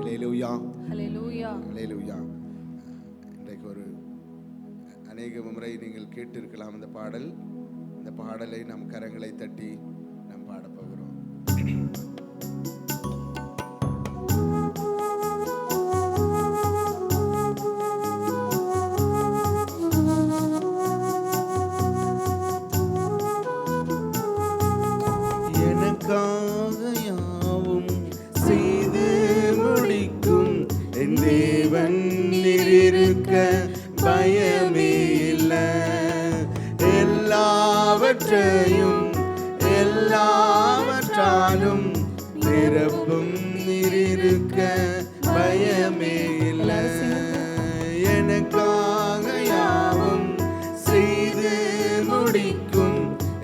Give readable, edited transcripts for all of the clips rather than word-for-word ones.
ஹல்லேலூயா, ஹல்லேலூயா, ஹல்லேலூயா. இன்றைக்கு ஒரு அநேக முறை நீங்கள் கேட்டிருக்கலாம் இந்த பாடல். இந்த பாடலை நம் கரங்களை தட்டி நாம் பாடப் போகிறோம். எனக்காக யாவும் செய்து முடிக்கும் என் தேவன் இருக்க பயமே இல்லை. எல்லாவற்றையும் எல்லாவற்றாலும் நிரப்பும் இருக்க பயமே இல்லை. எனக்காக யாவும் செய்து முடிக்கும்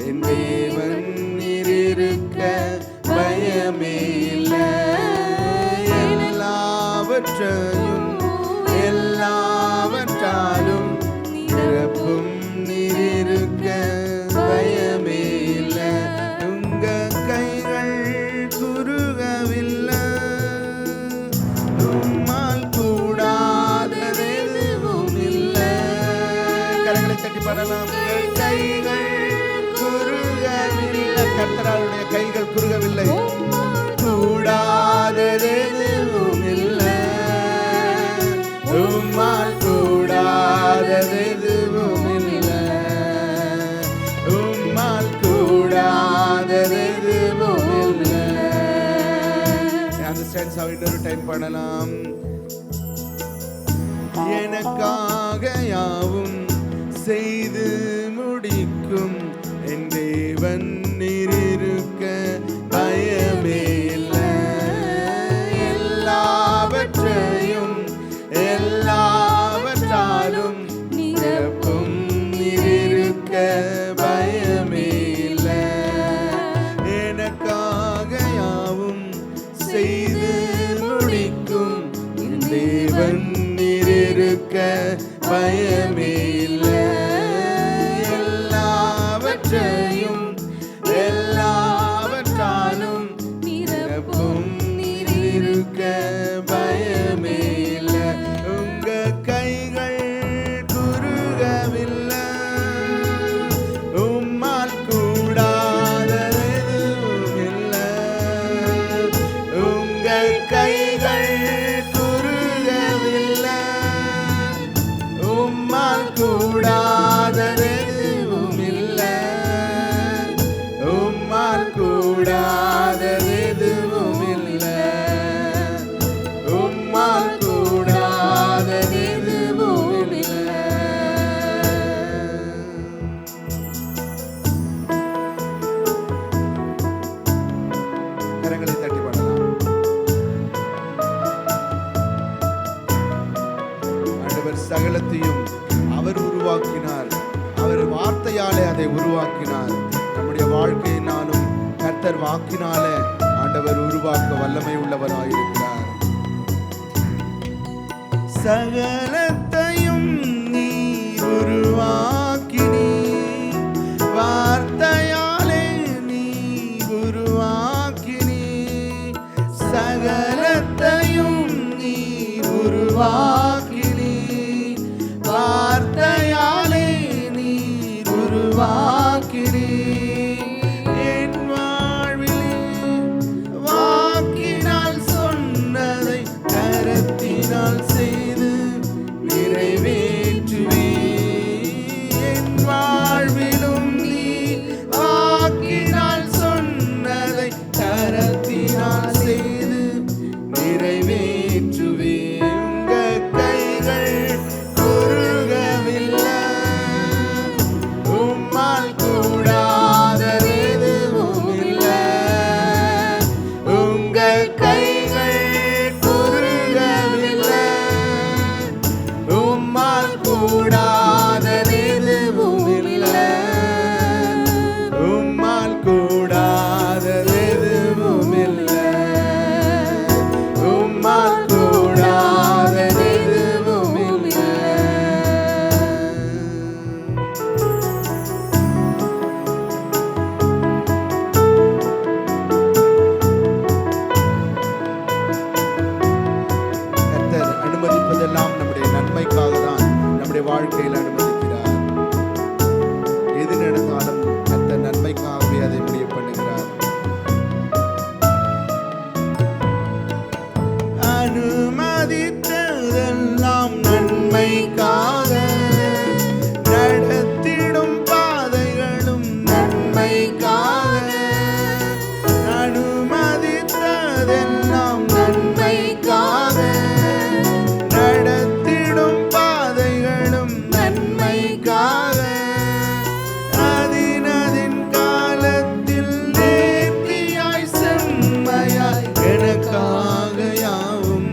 என் தேவன் இருக்க பயமே இல்லை. எல்லாவற்றையும் எல்லாவற்றாலும் நிரப்பும் இருக்க பயமே இல்லை. உங்க கைகள் குறுகவில்லை, உம்மால் கூடாதது எதுவும் இல்லை. கரங்களை தட்டி பாடலாம். கைகள் குறுகவில்லை, கர்த்தருடைய கைகள் குறுகவில்லை. கூடாதது எதுவும் இல்லை, உம்மால் கூடாதது எதுவும் இல்லை, உம்மால் கூடாதது எதுவும் இல்லை. அந்த ஸ்டான்ஸாவை இன்னொரு டைம் பண்ணலாம். எனக்காக யாவும் செய்து முடிக்கும் என் தேவன் இருக்க பயமே இல்லை. எல்லாவற்றையும் எல்லாவற்றாலும் நிரப்பும் இருக்க பயமே இல்லை. எனக்காக யாவும் செய்து முடிக்கும் என் தேவன் இருக்க பயமே இல்லை. எல்லாவற்றையும் எல்லாவற்றாலும் நிரப்பும் இருக்க பயமே இல்லை. உங்க கைகள் குறுகவில்லை, உம்மால் கூடாதது எதுவும் இல்லை. உங்க கைகள் குறுகவில்லை, உம்மால் கூடாதது எதுவும் இல்லை, உம்மால் கூடாதது எதுவும் இல்லை, உம்மால் கூடாதது எதுவும் இல்லை. கரங்களை தட்டி பாடலாம். ஆண்டவர் சகலத்தையும் அவர் உருவாக்கினார். அவர் வார்த்தையாலே அதை உருவாக்கினார். நம்முடைய வாழ்க்கையினாலும் கர்த்தர் வாக்கினாலே ஆண்டவர் உருவாக்க வல்லமை உள்ளவராயிருக்கிறார். சகலத்தையும் நீ உருவாக்கினீ, வார்த்தையாலே நீ உருவாக்கினீ. சகலத்தையும் நீ உருவாக்கினீ, வார்த்தையாலே நீ உருவாக்கினீ. என் வாழ்விலே வாக்கினால் சொன்னதை கரத்தினால் செய்து வருவதெல்லாம் நம்முடைய நன்மைக்காக தான் நம்முடைய வாழ்க்கையில் அனுமதிக்கிறார். எது நடந்தாலும் அந்த நன்மைக்காகவே அதை முடிவு பண்ணுகிறார். அனுமதித்ததெல்லாம் நன்மைக்காக, நடத்திடும் பாதைகளும் நன்மைக்காக. அனுமதித்ததெல்லாம் நன்மைக்காக, நடத்திடும் பாதைகளும் நன்மைக்காக. அதினதின் காலத்தில் நேர்த்தியாய் செம்மையாய் எனக்காக யாவும்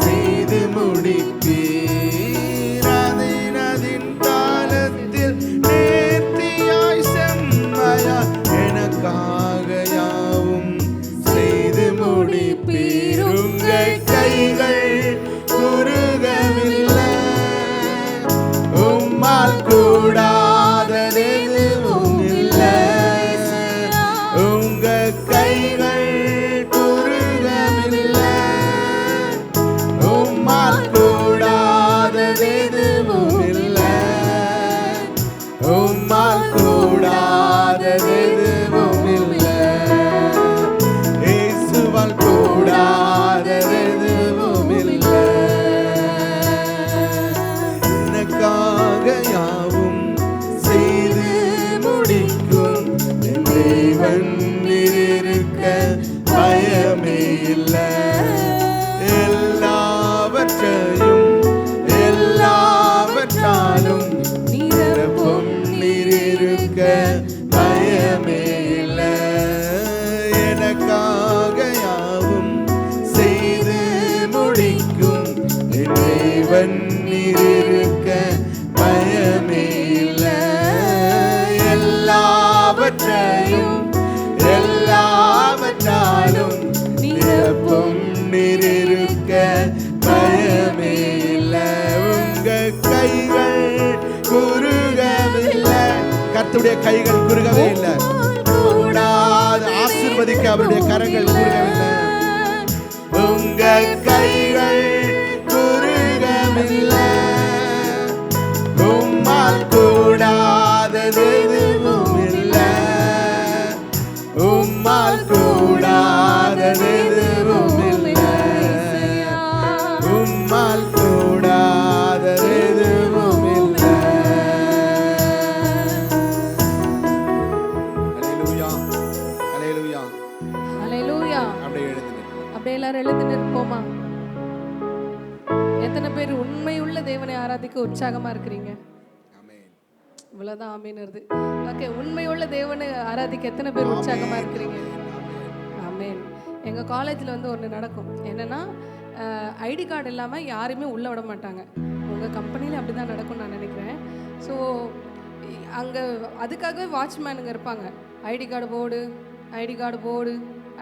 செய்து முடிப்பீர். அதினதின் காலத்தில் நேர்த்தியாய் செம்மையாய் எனக்காக யாவும் செய்து முடிப்பீர். உங்கள் கைகள் குறுகவில்லை, உம்மால் கூடாதது எதுவும் இல்லை. உங்கள் கைகள் குறுகவில்லை, உம்மால் கூடாதது எதுவும் இல்லை. உம்மால் கூடாதது எதுவும் இல்லை. இயேசுவால் கூடாதது எதுவும் இல்லை. எனக்காக யாவும் செய்து முடிக்கும் என் தேவன் இருக்க பயமே இல்லை. எல்லாவற்றையும் எல்லாவற்றாலும் நிரப்பும் நீரிருக்க பயமே இல்லை. எனக்காக யாவும் செய்து முடிக்கும் என் தேவன் இருக்க பயமே இல்லை. எல்லாவற்றையும் எல்லாவற்றாலும் நிரப்பும் நீரிருக்க பயமே இல்லை. உங்கள் கைகள் குறுகவில்லை. கர்த்தருடைய கைகள் குறுகவே இல்லை. கூடாது ஆசீர்வதிக்க அவருடைய கரங்கள் குறுகவில்லை. உங்கள் கைகள் குறுகவில்லை, உம்மால் கூடாதது எதுவும் இல்லை. உம்மால் கூடாதது எதுவும் இல்லை. உம்மால் கூடாதது எதுவும் இல்லை. ஹல்லேலூயா, ஹல்லேலூயா, ஹல்லேலூயா. அப்படியே எழுந்து நிற்போம். அப்படியே எல்லாரும் எழுந்து நிற்போமா? எத்தனை பேர் உண்மையுள்ள தேவனை ஆராதிக்க உற்சாகமா இருக்கிறீங்க? ஆமென். இவ்வளவுதான் ஆமீன் வருது. ஓகே, உண்மையுள்ள தேவனை ஆராதிக்க எத்தனை பேர் உற்சாகமா இருக்கிறீங்க? ஆமீன். எங்க காலேஜ்ல வந்து ஒன்று நடக்கும். என்னன்னா, ஐடி கார்டு இல்லாமல் யாருமே உள்ளே விட மாட்டாங்க. உங்கள் கம்பெனியில் அப்படி தான் நடக்கும்னு நான் நினைக்கிறேன். ஸோ அங்கே அதுக்காகவே வாட்ச்மேனுங்க இருப்பாங்க. ஐடி கார்டு போடு, ஐடி கார்டு போடு,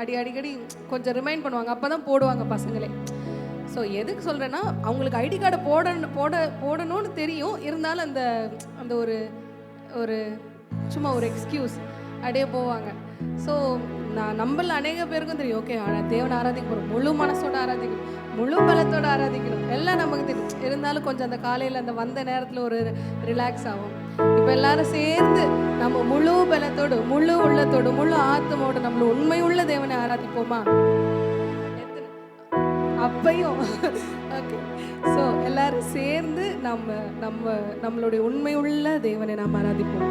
அடிக்கடி கொஞ்சம் ரிமைண்ட் பண்ணுவாங்க. அப்போ தான் போடுவாங்க பசங்களே. ஸோ எதுக்கு சொல்கிறேன்னா, அவங்களுக்கு ஐடி கார்டை போடணும்னு தெரியும். இருந்தாலும் அந்த அந்த ஒரு ஒரு சும்மா ஒரு எக்ஸ்கியூஸ் அப்படியே போவாங்க. ஸோ நான் நம்மள அநேக பேருக்கும் தெரியும், ஓகே தேவனை ஆராதிக்க போகிறோம், முழு மனசோட ஆராதிக்கணும், முழு பலத்தோடு ஆராதிக்கணும், எல்லாம் நமக்கு தெரியும். இருந்தாலும் கொஞ்சம் அந்த காலையில் அந்த வந்த நேரத்தில் ஒரு ரிலாக்ஸ் ஆகும். இப்போ எல்லாரும் சேர்ந்து நம்ம முழு பலத்தோடு, முழு உள்ளத்தோடு, முழு ஆத்மோடு நம்மள உண்மையுள்ள தேவனை ஆராதிப்போமா? அப்பையும் ஓகே. ஸோ எல்லாரும் சேர்ந்து நம்மளுடைய உண்மையுள்ள தேவனை நாம் ஆராதிப்போம்.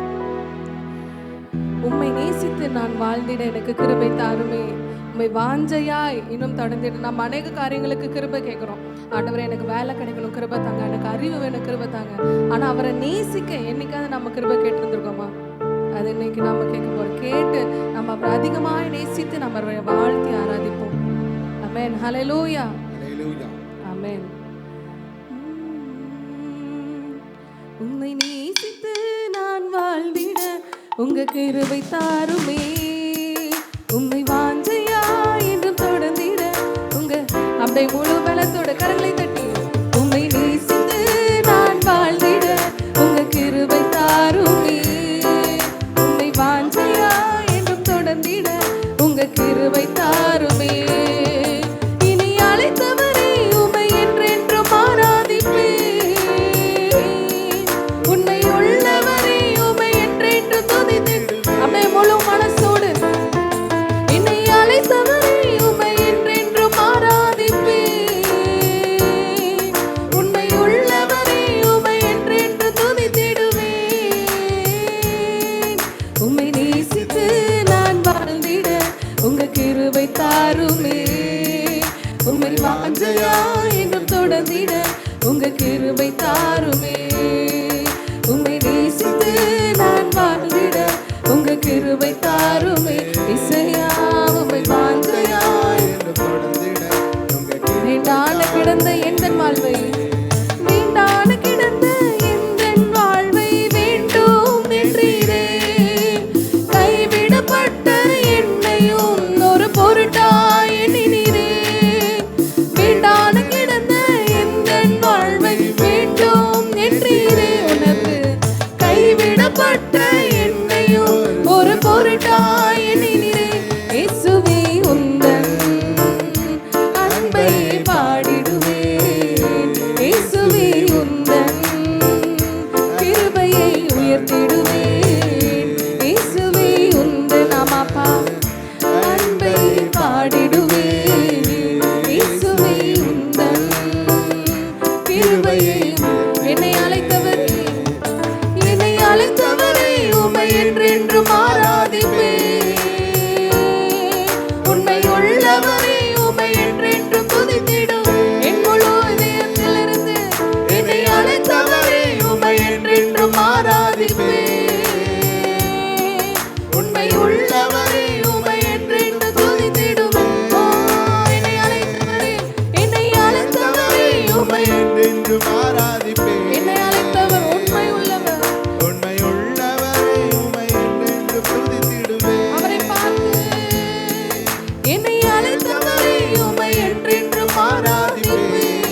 உம்மை நேசித்து நான் வாழ்ந்திட எனக்கு கிருபை தாருமே, உம்மை வாஞ்சையாய் இன்னும் தொடர்ந்துட்டு. நம்ம அநேக காரியங்களுக்கு கிருபை கேட்குறோம். ஆண்டவரே எனக்கு வேலை கிடைக்கணும், கிருபை தாங்க, எனக்கு அறிவு வேணும், கிருபை தாங்க. ஆனால் அவரை நேசிக்க என்னைக்காவது நம்ம கிருபை கேட்டிருந்துருக்கோமா? அது இன்னைக்கு நம்ம கேட்க போகிறோம். கேட்டு நம்ம அவரை அதிகமாக நேசித்து நம்ம அவரை வாழ்த்தி ஆராதிப்போம். ஆமென். ஹல்லேலூயா, ஆமென். உம்மை நேசித்து நான் வாழ்ந்திட உங்க கிருபை தாருமே, உம்மை வாஞ்சையா என்றும் தொடர்ந்திட உங்க அப்படியே முழு பலத்தோட கரங்களை தட்டி, உம்மை நேசித்து நான் வாழ்ந்திட உங்க கிருபை தாருமே, உம்மை வாஞ்சையா என்றும் தொடர்ந்திட உங்க கிருபை தாருமே. இனி அழைத்தவரே உம்மை என்றென்றும் ஆராதி இசையா இன்னும் தொடர்ந்திட உங்க கிருபை தாருமே. உம்மை நேசித்து நான் வாழ்ந்திட உங்க கிருபை தாருமே. இசையா உம்மை வாஞ்சையா இன்னும் தொடர்ந்திட உங்க கிருபை வீண்டான கிடந்த எந்தன் வாழ்வை வீண்டான கிடந்த எந்தன் வாழ்வை வேண்டும் என்றீரே. கைவிடப்பட்ட என்னையும் ஒரு பொருட்டாய் எண்ணினீரே. வீண்டான கிடந்த எந்தன் வாழ்வை வேண்டும் என்றீரே. உனக்கு கைவிடப்பட்ட என்னையும் ஒரு பொருட்டாய் எண்ணினீரே. இயேசுவே உந்தன் அன்பை பாடிடுவேன். இயேசுவே உந்தன் கிருபையை உயர்த்திடுவேன். இயேசுவே உந்தன் ஆமாப்பா அன்பை பாடிடுவேன். இயேசுவே உந்தன் கிருபையை என்னை அழைத்தவரே உம்மை என்றென்றும் ஆராதிப்பேன். உண்மை உள்ளவரே உம்மை என்றென்றும் துதித்திடுவேன். என் முழு இதயத்திலிருந்து என்னை அழைத்தவரே உம்மை என்றென்றும் ஆராதிப்பேன். உண்மை உள்ளவரே உம்மை என்றென்றும் துதித்திடுவேன். என்னை அழைத்தவரே உம்மை என்றென்றும் ஆராதிப்பேன். என்னை அழைத்தவர் உண்மை உள்ளவர். உண்மை உள்ளவரை உம்மை என்றென்றும் துதித்திடுவேன். அவரை பார்த்து என்னை அழைத்தவரே உம்மை என்றென்றும் ஆராதிப்பேன்.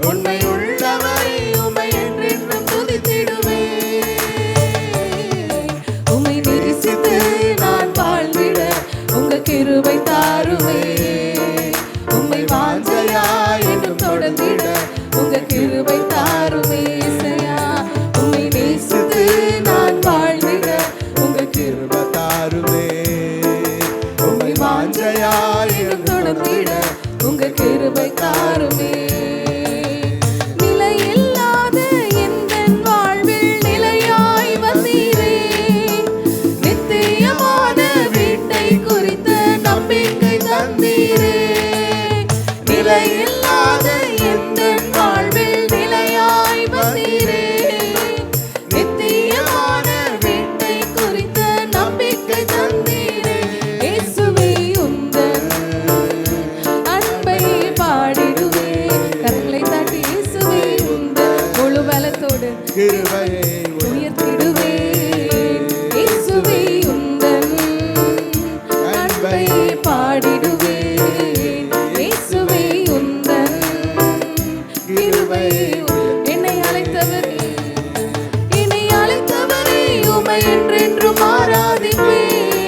உண்மை உள்ளவரை உம்மை என்றென்றும் துதித்திடுவேன். உம்மை நேசித்து நான் வாழ்ந்திட உங்க கிருபை தாருமே. உம்மை வாஞ்சையாய் என்றும் தொடர்ந்திட உங்க கிருபை தாருமே. இசையா உம்மை நேசித்து நான் வாழ்ந்திட உங்க கிருபை தாருமே. உம்மை வாஞ்சையாய் என்றும் தொடர்ந்திட உங்க கிருபை தாருமே. நிலையில்லாத எந்தன் வாழ்வில் நிலையாய் வந்தீரே. நித்தியமான வீட்டை குறித்த நம்பிக்கை தந்தீரே. நிலையில்லாத எந்தன் வாழ்வில் நிலையாய் வந்தீரே. நித்தியமான வீட்டை குறித்த நம்பிக்கை தந்தீரே. இயேசுவே உந்தன் அன்பை பாடிடுவேன். கரங்களை தட்டி இயேசுவே உந்தன் முழு பலத்தோடு கிருபையை உயர்த்திடுவேன். இயேசுவே உந்தன் அன்பை பாடிடுவேன். இயேசுவே உந்தன் கிருபையை என்னை அழைத்தவரே உம்மை என்றென்றும் ஆராதிப்பேன்.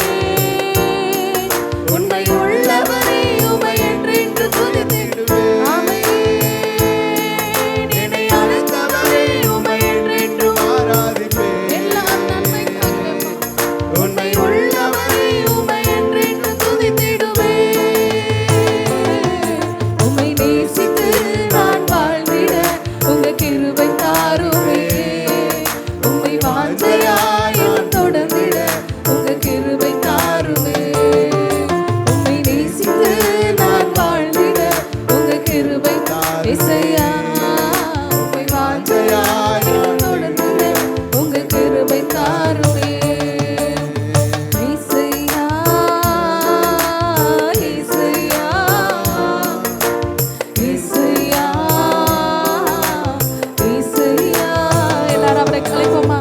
உண்மை உள்ளவரே உம்மை என்றென்றும் துதித்திடுவேன். ஆமென். என்னை அழைத்தவரே உம்மை என்றென்றும் ஆராதிப்பேன். எல்லாம் நன்மைக்காகவே உண்மை உள்ளவரே உம்மை என்றென்றும் துதித்திடுவேன். உம்மை நேசித்து நான் வாழ்ந்திட உங்க கிருபை தாருமே. உம்மை வாஞ்சையாய் நான் தொடர்ந்திட உங்க கிருபை தாருமே. உம்மை நேசித்து நான் வாழ்ந்திட உங்க கிருபை இசையா உம்மை வாஞ்சையாய் நான் தொடர்ந்திட உங்க கிருபை தாருமே. இசையா இசையா இசையா இசையா எல்லாரும் அவரை கலைப்போமா.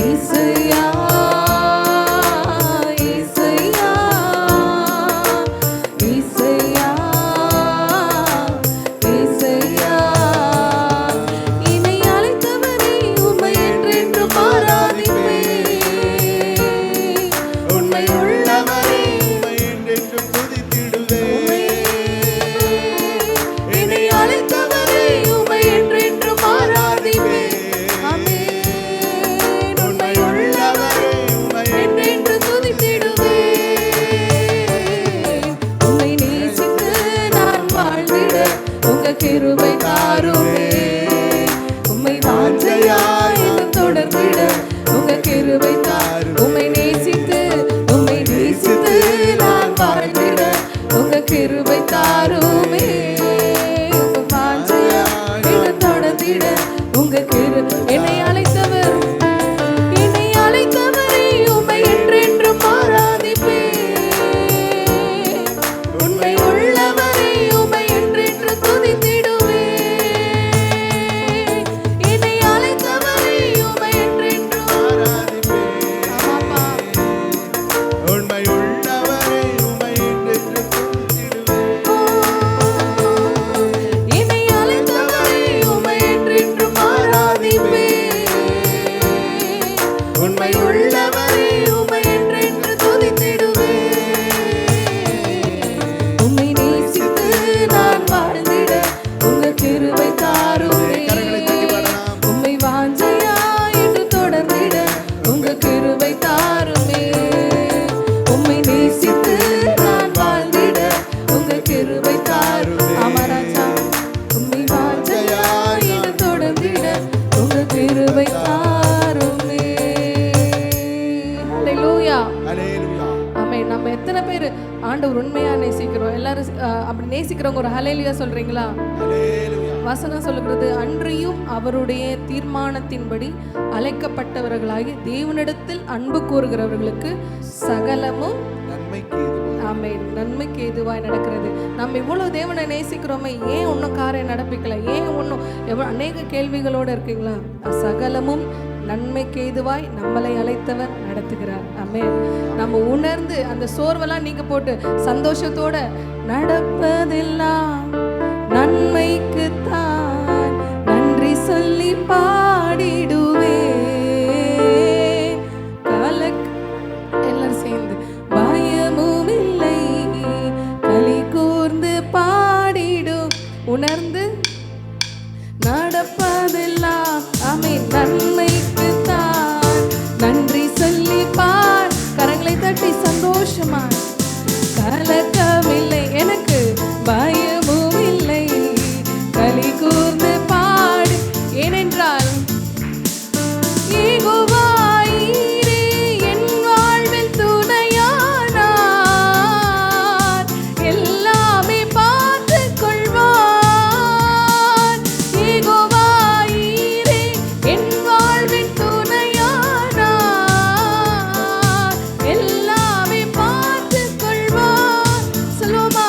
இசையா இசையா இசையா இசையா என்னை அழைத்தவரே உம்மை என்றென்றும் ஆராதிப்பேன். உண்மை உள்ளவரை உம்மை என்றென்றும் துதித்திடுவேன். என்னை அழைத்தவரே உம்மை என்றென்றும் ஆராதிப்பேன். ஆமென். உண்மை உள்ளவரே உம்மை என்றென்றும் துதித்திடுவேன். உம்மை நேசித்து நான் வாழ்ந்திட உங்க கிருபை தாருமே. உம்மை வாஞ்சையாய் இன்னும் தொடர்ந்திட உங்க கிருபை தாரு. உம்மை நேசித்து நான் வாழ்ந்திட உங்க கிருபை தாருமே. ஆண்டவர் உண்மையா நேசிக்கிறோம். எல்லாரும் அப்படி நேசிக்கிறவங்க ஒரு ஹல்லேலூயா சொல்றீங்களா? வசனம் சொல்லுகிறது, அன்றியும் அவருடைய தீர்மானத்தின்படி அழைக்கப்பட்டவர்களாகி தேவனிடத்தில் அன்பு கூறுகிறவர்களுக்கு சகலமும் ஆமென் நன்மைக்கு ஏதுவாய் நடக்கிறது. நம்ம இவ்வளவு தேவனை நேசிக்கிறோமே, ஏன் ஒன்றும் காரியம் நடப்பிக்கல, ஏன் ஒன்றும் எவ்வளோ அநேக கேள்விகளோடு இருக்கீங்களா? சகலமும் நன்மைக்கு ஏதுவாய் நம்மளை அழைத்தவர் நடத்துகிறார். ஆமென். நம்ம உணர்ந்து அந்த சோர்வெல்லாம் நீங்க போட்டு சந்தோஷத்தோட நடப்பதெல்லாம் நன்மைக்குத்தான் நன்றி சொல்லி பாடிடுவே எல்லாரும் சேர்ந்து பயமும் இல்லை களி கூர்ந்து பாடிடும் உணர்ந்து நடப்பதெல்லாம் ஆமென் நன்மைக்குத்தான் நன்றி சொல்லி பார். கரங்களை தட்டி சந்தோஷமா கலக்கமில்லை எனக்கு பயமும் இல்லை களி கூர்ந்து பாடு. ஏனென்றால் யெகோவா ஈரே என் வாழ்வில் துணையானார், எல்லாமே பார்த்துக் கொள்வார். யெகோவா ஈரே என் வாழ்வில் துணையானார், எல்லாமே பார்த்துக் கொள்வார். சொல்லுமா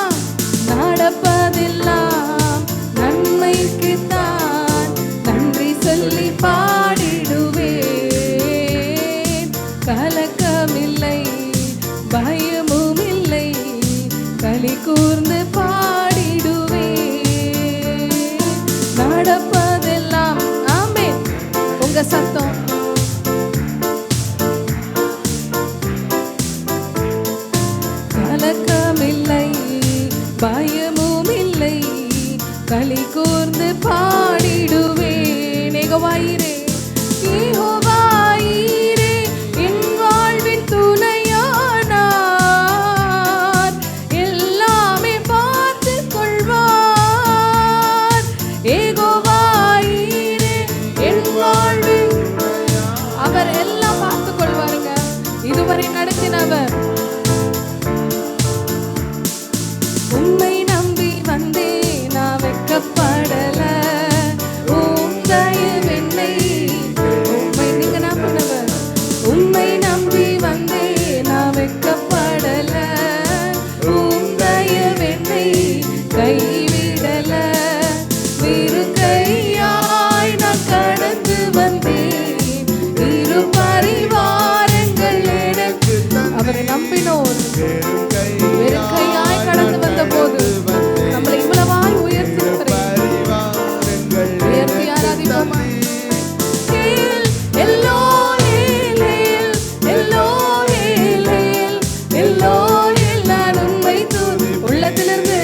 நடப்பதெல்லாம் நன்மைக்குத்தான் நன்றி சொல்லி பாடிடுவேன். கலக்கமில்லை பயமும் இல்லை களி கூர்ந்து பாடிடுவேன். நடப்பதெல்லாம் ஆமென். உங்க சத்தம் கலக்கமில்லை பயமும் இல்லை களி கூர்ந்து பாடிடுவேன். யெகோவா ஈரே யெகோவா ஈரே என் வாழ்வின் துணையானார், எல்லாமே பார்த்துக் கொள்வார். யெகோவா ஈரே என் வாழ்வின் அவர் எல்லாம் பார்த்துக் கொள்வாருங்க. இதுவரை நடத்தினவர். உம்மை நம்பி வந்தேன் நான் வெட்கப்படல, உம் தயவென்னை உம்மை நீங்க நம்பினவர். உம்மை நம்பி வந்தேன் நான் வெட்கப்படல, உம் தயவென்னை கைவிடல. இரு கையாய் நான் கடந்து வந்தேன், இரு பரிவாரங்கள் எனக்கு அவரை நம்பினோர் வெறும் கையாய் கடந்து வந்த போது நம்மளை இவ்வளவாய் உயர்த்தி ஆராதிப்போமா? நான் உண்மை உள்ளத்திலிருந்து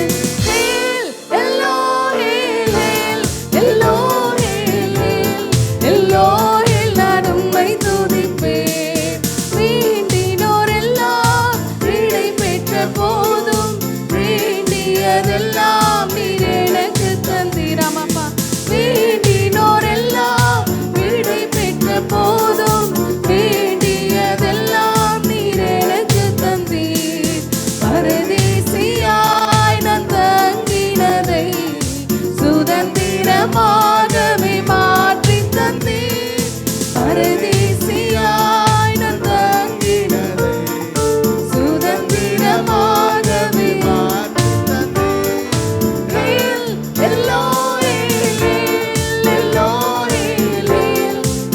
நான் உண்மை துதிப்பேன். வேண்டினோரெல்லாம் விடை பெற்ற போதும் வேண்டியதெல்லாம் நீர் எனக்கு தந்தீராமப்பா. வேண்டினோரெல்லாம் விடை பெற்ற போதும் வேண்டியதெல்லாம் நீர் எனக்கு தந்தீர். பரதேசியாய் நான் தங்கினதை சுதந்திரமாகவே மாற்றி தந்தீர். பரதேசியாய் நான் தங்கினதை சுதந்திரமாகவே மாற்றி தந்தீர்.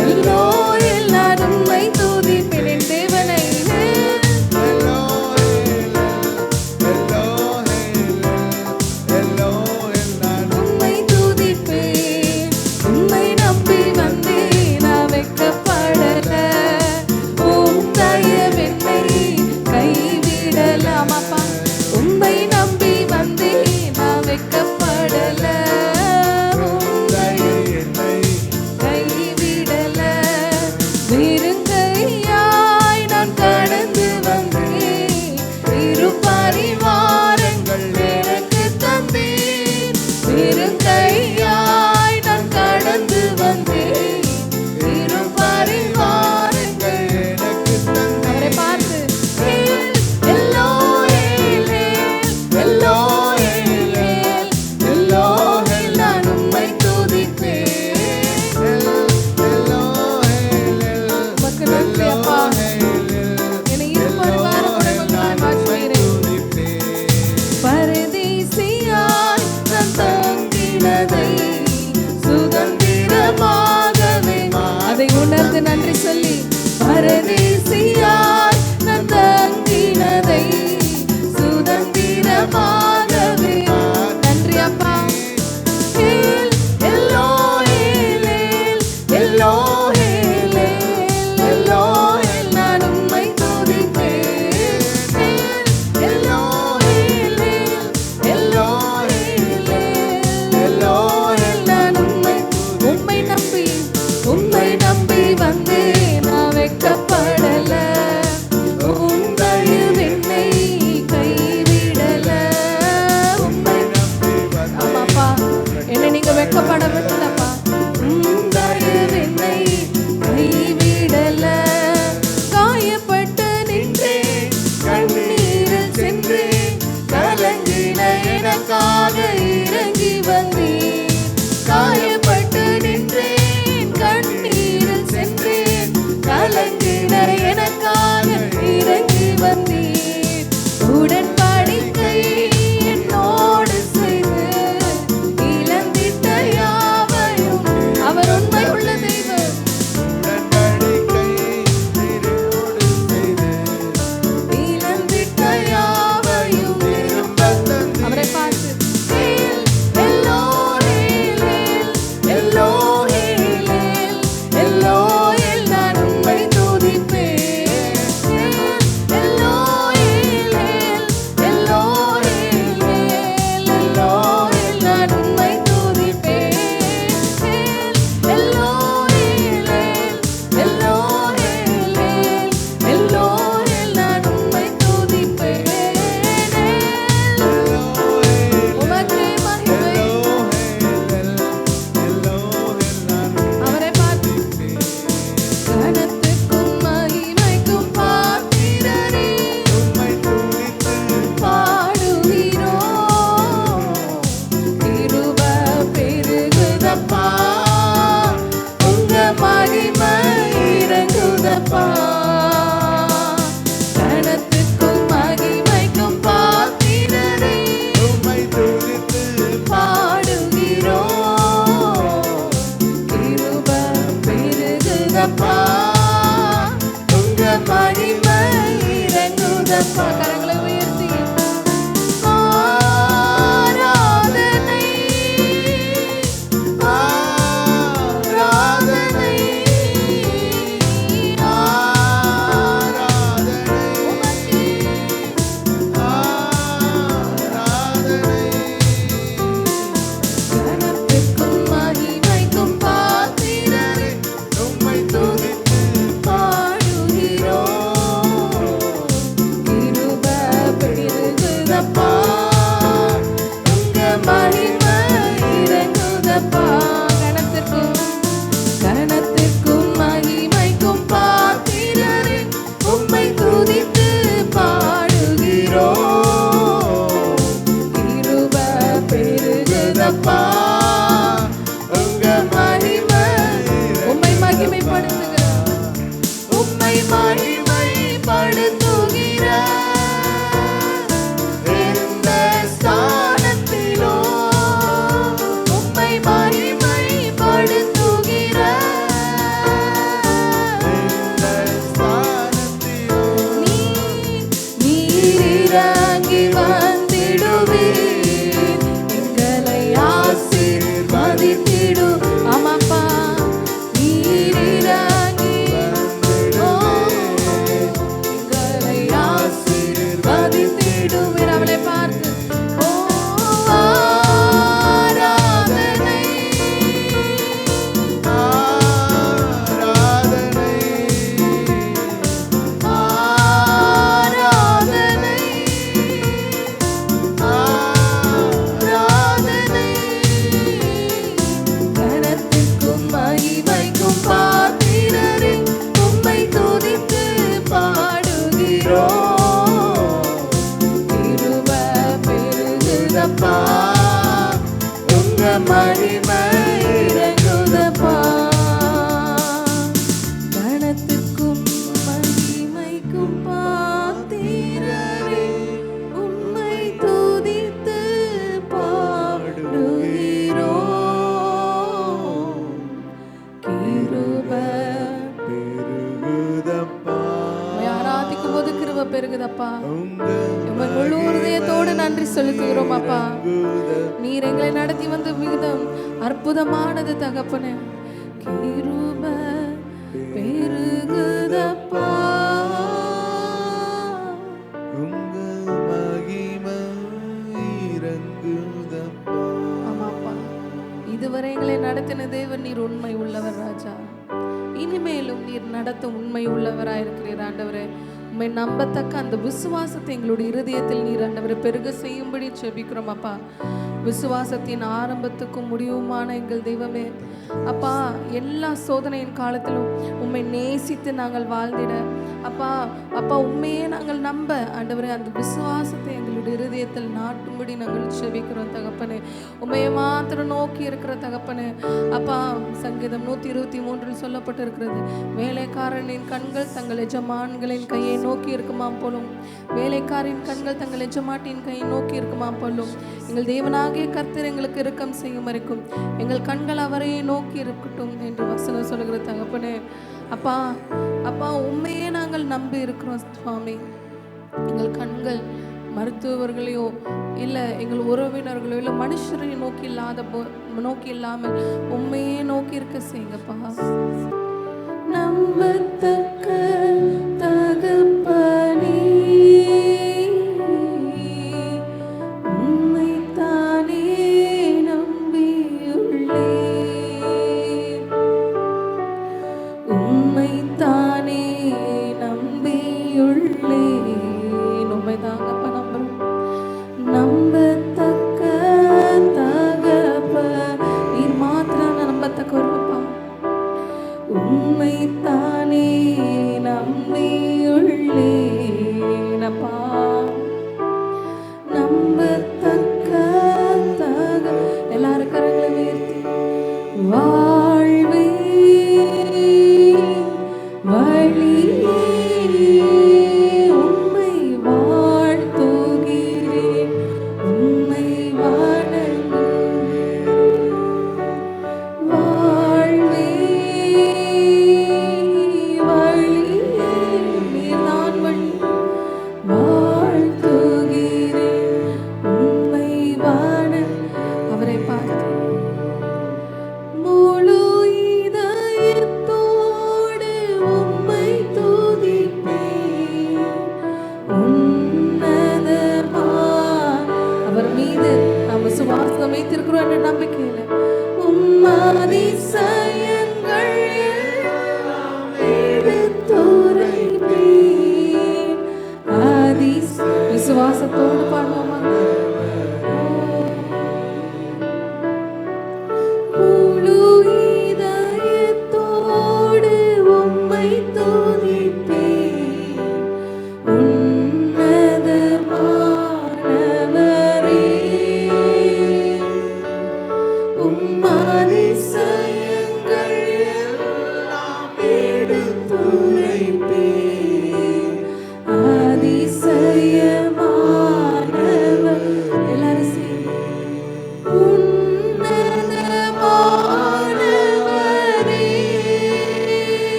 எல்லோரில் நான் உம்மை துதிப்பேன் என் தேவனை. உம்மை துதிப்பேன் தங்கினதை சுதந்திரமாகவே அதை உணர்ந்து நன்றி சொல்லி பரதேசியாய் நான் தங்கினதை சுதந்திரமாகவே நன்றி அப்பா. எல்லோஹேல் எல்லோஹேல் எல்லோஹேல் நான் உம்மை துதிப்பேன். எல்லோஹேல் எல்லோஹேல் எல்லோஹேல் நான் உம்மை நம்பி வந்தேன். நான் வெட்கப்படல, உம் தயவு என்னை கைவிடல. உம்மை ஆமாப்பா, என்னை நீங்க வெட்கப்பட விடலப்பா. உம் தயவு என்னை கைவிடல. காயப்பட்டு நின்றேன், கண்ணீரில் சென்றேன், கலங்கின எனக்காக இறங்கி வந்தேன். காயப்பட்டு நின்றேன், கண்ணீரில் சென்றேன், கலங்கின எனக்காக இறங்கி வந்தேன். உடன்படிக்கை என்னோடு செய்து இழந்திட்ட யாவையும் அவர் உண்மை உள்ள தெய்வம். இழந்திட்ட யாவையும் திரும்ப அவரை பார்த்து எல்லோஹேல் எல்லோஹேல் எல்லோஹேல் நான் உம்மை துதிப்பேன். எல்லோஹேல் எல்லோஹேல் எல்லோஹேல் நான் உம்மை துதிப்பேன். எல்லோஹேல் எல்லோஹேல் எல்லோஹேல் நான் உம்மை துதிப்பேன். உமக்கே மகிமை அவரை பார்த்து கனத்துக்கும் மகிமைக்கும் பாத்திரரே பாடுகிறோம். கிருப பெருகுதப்பா, உங்க மகிமை இறங்குதப்பா. கனத்துக்கும் மகிமைக்கும் பாத்திரரே பாடுகிறோம். கிருப பெருகுதப்பா, உங்க மகிமை இறங்குதப்பா. கரங்களை உயர்த்தி ஆராதனை ஆராதனை உமக்கே கனத்துக்கும் மகிமைக்கும் பாத்திரரே பாடுகிறோம். கிருப பெருகுதப்பா, உங்க மகிமை இறங்குதப்பா. கனத்துக்கும் மகிமைக்கும் பாத்திரரே உம்மை துதித்து பாடுகிறோம். கிருப பெருகுதப்பா, உங்க மகிமை உம்மை மகிமைப்படுத்துகிறோம். உம்மை மகிமைப்படுத்துகிறோம். எந்த ஸ்தானத்திலும் உம்மை மகிமைப்படுத்துகிறோம். நீர் இறங்கி வந்திடுவீர், எங்களை ஆசீர்வதித்திடு. ஆமாப்பா, நீர் இறங்கி எங்களை ஆசீர்வதித்திடுவீர். அவளை பார்த்து ஓ ஆராதனை ஆராதனை ஆராதனை கனத்துக்கும் மகிமைக்கும் பாத்திரரே உம்மை துதித்து பாடுகிறோம். கிருப பெருகுதப்பா, உங்க மகிமை இறங்குதப்பா. கனத்துக்கும் மகிமைக்கும் பாத்திரரே உம்மை துதித்து பாடுகிறோம். நீர் எங்களை நடத்தி வந்த விதம் அற்புதமானது தகப்பனே. கிருப பெருகுதப்பா, உங்க மகிமை இறங்குதப்பா. ஆமாப்பா, இதுவரை எங்களை நடத்தின தேவன் நீர் உண்மை உள்ளவர் ராஜா. இனிமேலும் நீர் நடத்த உண்மை உள்ளவராயிருக்கிறீர் ஆண்டவரே. உண்மை நம்பத்தக்க அந்த விசுவாசத்தை எங்களுடைய இருதயத்தில் நீர் ஆண்டவரை பெருக செய்யும்படி செபிக்கிறோம் அப்பா. விசுவாசத்தின் ஆரம்பத்துக்கும் முடிவுமான எங்கள் தெய்வமே அப்பா, எல்லா சோதனையின் காலத்திலும் உம்மை நேசித்து நாங்கள் வாழ்ந்திட அப்பா அப்பா உண்மையே நாங்கள் நம்ப ஆண்டவரே அந்த விசுவாசத்தை எங்களுடைய இருதயத்தில் நாட்டும்படி நாங்கள் செபிக்கிறோம் தகப்பனே. உண்மையை மாத்திரம் நோக்கி இருக்கிற தகப்பனே அப்பா. சங்கீதம் 123 சொல்லப்பட்டிருக்கிறது, வேலைக்காரனின் கண்கள் தங்கள் எஜமான்களின் கையை நோக்கி இருக்குமாம் போலும், வேலைக்காரின் கண்கள் தங்கள் எஜமாட்டின் கையை நோக்கி இருக்குமாம் போலும். எங்கள் தேவனாகிய கர்த்தர் எங்களுக்கு இரக்கம் செய்யும் வரைக்கும் எங்கள் கண்கள் அவரையே நோக்கி இருக்கட்டும் என்று வசனம் சொல்லுகிற தகப்பனே. அப்பா அப்பா உண்மையே நாங்கள் நம்பி இருக்கிறோம் சுவாமி. எங்கள் கண்கள் மருத்துவர்களையோ இல்லை எங்கள் உறவினர்களோ இல்லை மனுஷரை நோக்கி இல்லாமல் உண்மையே நோக்கி இருக்க செய்யுங்கப்பா. நம்பத்தக்க தகப்பனே, உம்மைத்தானே நம்பியுள்ளேன், உம்மைத்தானே நம்பியுள்ளேன். உண்மைதாங்கப்பா நம்புறோம். நம்பத்தக்க தகப்பன் நீர் மாத்திரம் நம்பத்தக்க ஒருப்பா. உம்மைத்தானே நம்பியுள்ளேனப்பா. நம்பத்தக்க எல்லாரும் கரங்களை உயர்த்தி வாழ்வே வழியே உம்மை வாழ்த்துகிறேன், உம்மை வணங்குகிறேன். வாழ்வே வழியே நீர்தான் வழி, வாழ்த்துகிறேன் உம்மை அவரை பார்த்து முழு இதயத்தோடு உம்மை துதிப்பேன். உன்னதமான அவர் மீது நாம் விசுவாசம் வைத்திருக்கிறோம் என்ற நம்பிக்கையில் அதிசயங்கள் எல்லாம் எடுத்துரைப்பேன். விசுவாசத்தோடு பாடுவோமா? முழு இதயத்தோடு உம்மை துதிப்பேன். உன்னதமானவரே, அதிசயங்கள் எல்லாம் எடுத்துரைப்பேன். அதிசயமானவர் எல்லாரும் சேர்ந்து உன்னதமானவரே,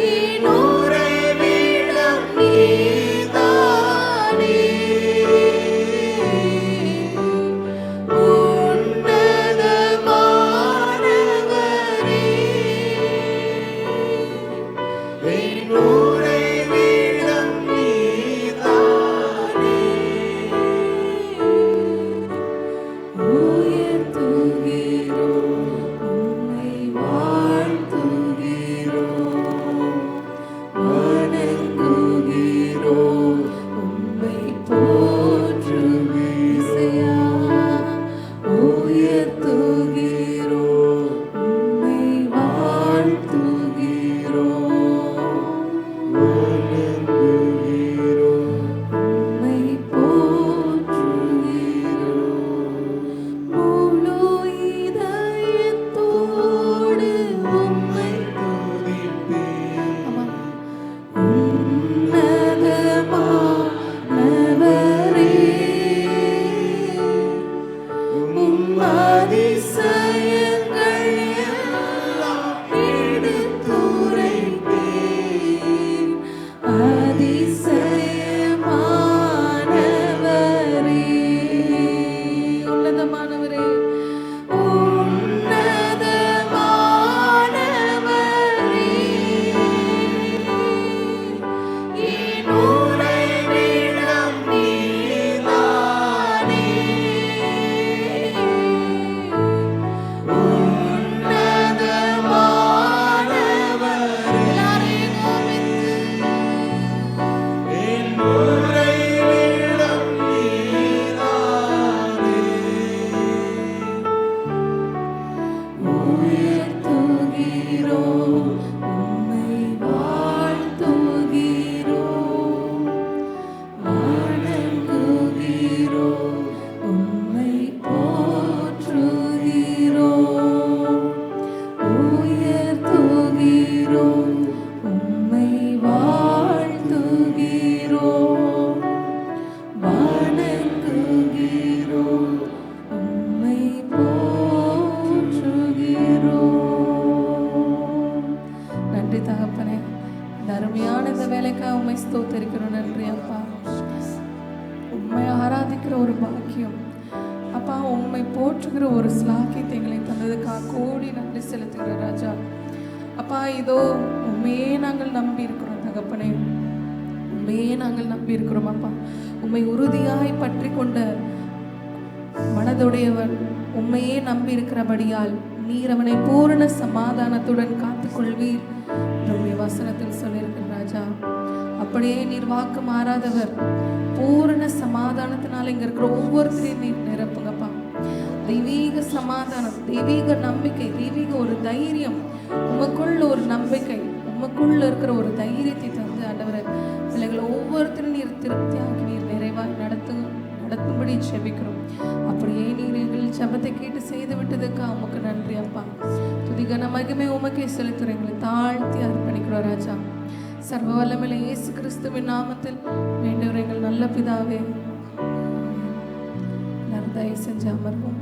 என் உறைவிடம் நீதானே. உன்னதமானவரே, என் உறைவிடம் நீதானே. உயர்த்துகிறோம் உம்மை வாழ்த்துகிறோம், வணங்குகிறோம் உம்மை போற்றுகிறோம். இசையா உயர்த்துகிறோம் உம்மை வாழ்த்துகிறோம், வணங்குகிறோம் உம்மை போற்றுகிறோம். முழு இதயத்தோடு உம்மை துதிப்பேன். உன்னதமானவரே, அதிசயங்கள் எல்லாம் எடுத்துரைப்பேன். அதிசயமானவரே, ஸ்தோத்தரிக்கிறோம். நன்றி அப்பா. உம்மை ஆராதிக்கிற ஒரு பாக்கியம் அப்பா, உம்மை போற்றுகிற ஒரு ஸ்லாக்கியத்தை எங்களை தந்ததுக்காக கோடி நன்றி செலுத்துகிற ராஜா. அப்பா, இதோ உண்மையே நாங்கள் நம்பி இருக்கிறோம் தகப்பனே, உண்மையே நாங்கள் நம்பி இருக்கிறோம் அப்பா. உம்மை உறுதியாய் பற்றி கொண்ட மனதுடையவன் உண்மையே நம்பி இருக்கிறபடியால் நீர் அவனை பூரண சமாதானத்துடன் காத்துக்கொள்வீர் நம்முடைய வசனத்தில் சொல்லியிருக்கிற ராஜா. அப்படியே நீர் வாக்கு மாறாதவர். பூரண சமாதானத்தினால இங்க இருக்கிற ஒவ்வொருத்தரையும் நீர் நிரப்புங்கப்பா. தெய்வீக சமாதானம், தெய்வீக நம்பிக்கை, தெய்வீக ஒரு தைரியம், உமக்குள்ள ஒரு நம்பிக்கை, உமக்குள்ள இருக்கிற ஒரு தைரியத்தை தந்து ஆண்டவரை பிள்ளைகளை ஒவ்வொருத்தரும் நீர் திருப்தியாகி நீர் நிறைவாக நடத்தும்படி ஜெபிக்கிறோம். அப்படியே நீர் எங்கள் ஜெபத்தை கேட்டு செய்து விட்டதுக்கு உமக்கு நன்றி அப்பா. துதிகன மகிமை உமக்கே செலுத்துறோம். எங்களை தாழ்த்தி அர்ப்பணிக்கிறோம் ராஜா. சர்வ வல்லமையுள்ள இயேசு கிறிஸ்துவின் நாமத்தில் வேண்டியவர் எங்கள் நல்ல பிதாவே. தயவு செஞ்சு அமர்வோம்.